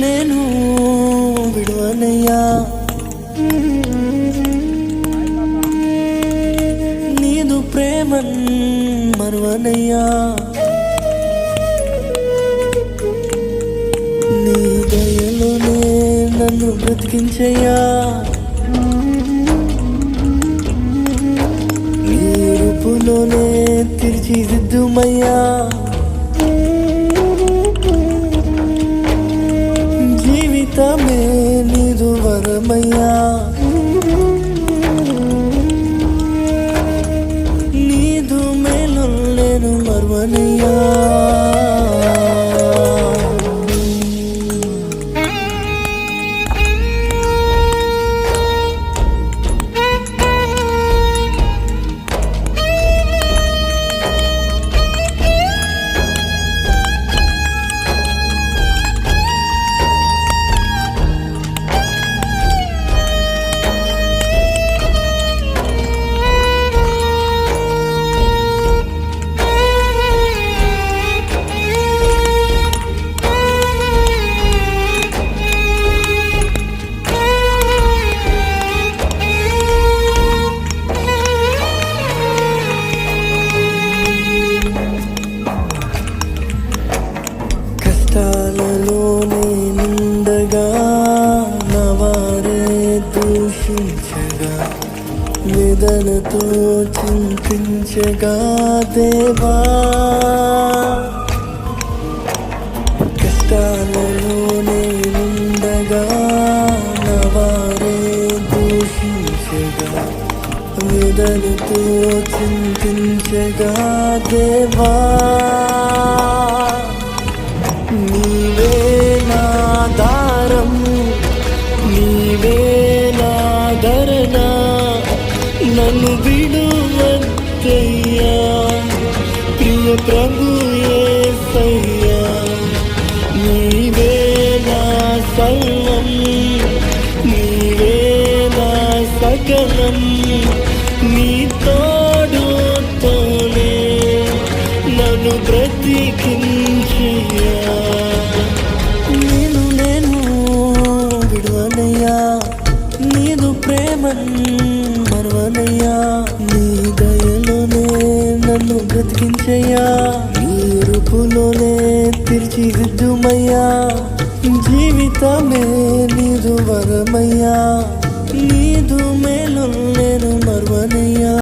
నేను విడువనయ్యా, నీదు ప్రేమన్ మరువనయ్యా, నీ దయలోనే నన్ను బ్రతికించయ్యా, నీ రూపులోనే తీర్చిదిద్దుమయ్యా, జీవితమే నీదు వరమయ్యా, నీదు మేలు నేను మరువనయ్యా. కష్టాలలోనే నిండగా నా వారే దూషించగా, వేదనతో చింతించగా దేవా, కష్టాలలోనే నిండగా నా వారే దూషించగా, వేదనతో చింతించగా దేవా, నీవే నా దారం, నీవే నా ధరణ, నన్ను విడువద్దయ్యా ప్రియ ప్రభు యేసయ్యా, నీవే నా సర్వం, నీవే నా సకలం, నీ తోడుతోనే నన్ను బ్రతికించయ్యా. నేను విడువనయ్యా, నీదు ప్రేమన్ మరువనయ్యా, నీ దయలోనే నన్ను బ్రతికించయ్యా, నీ రూపులోనే తీర్చిదిద్దుమయ్యా, జీవితమే నీదు వరమయ్యా.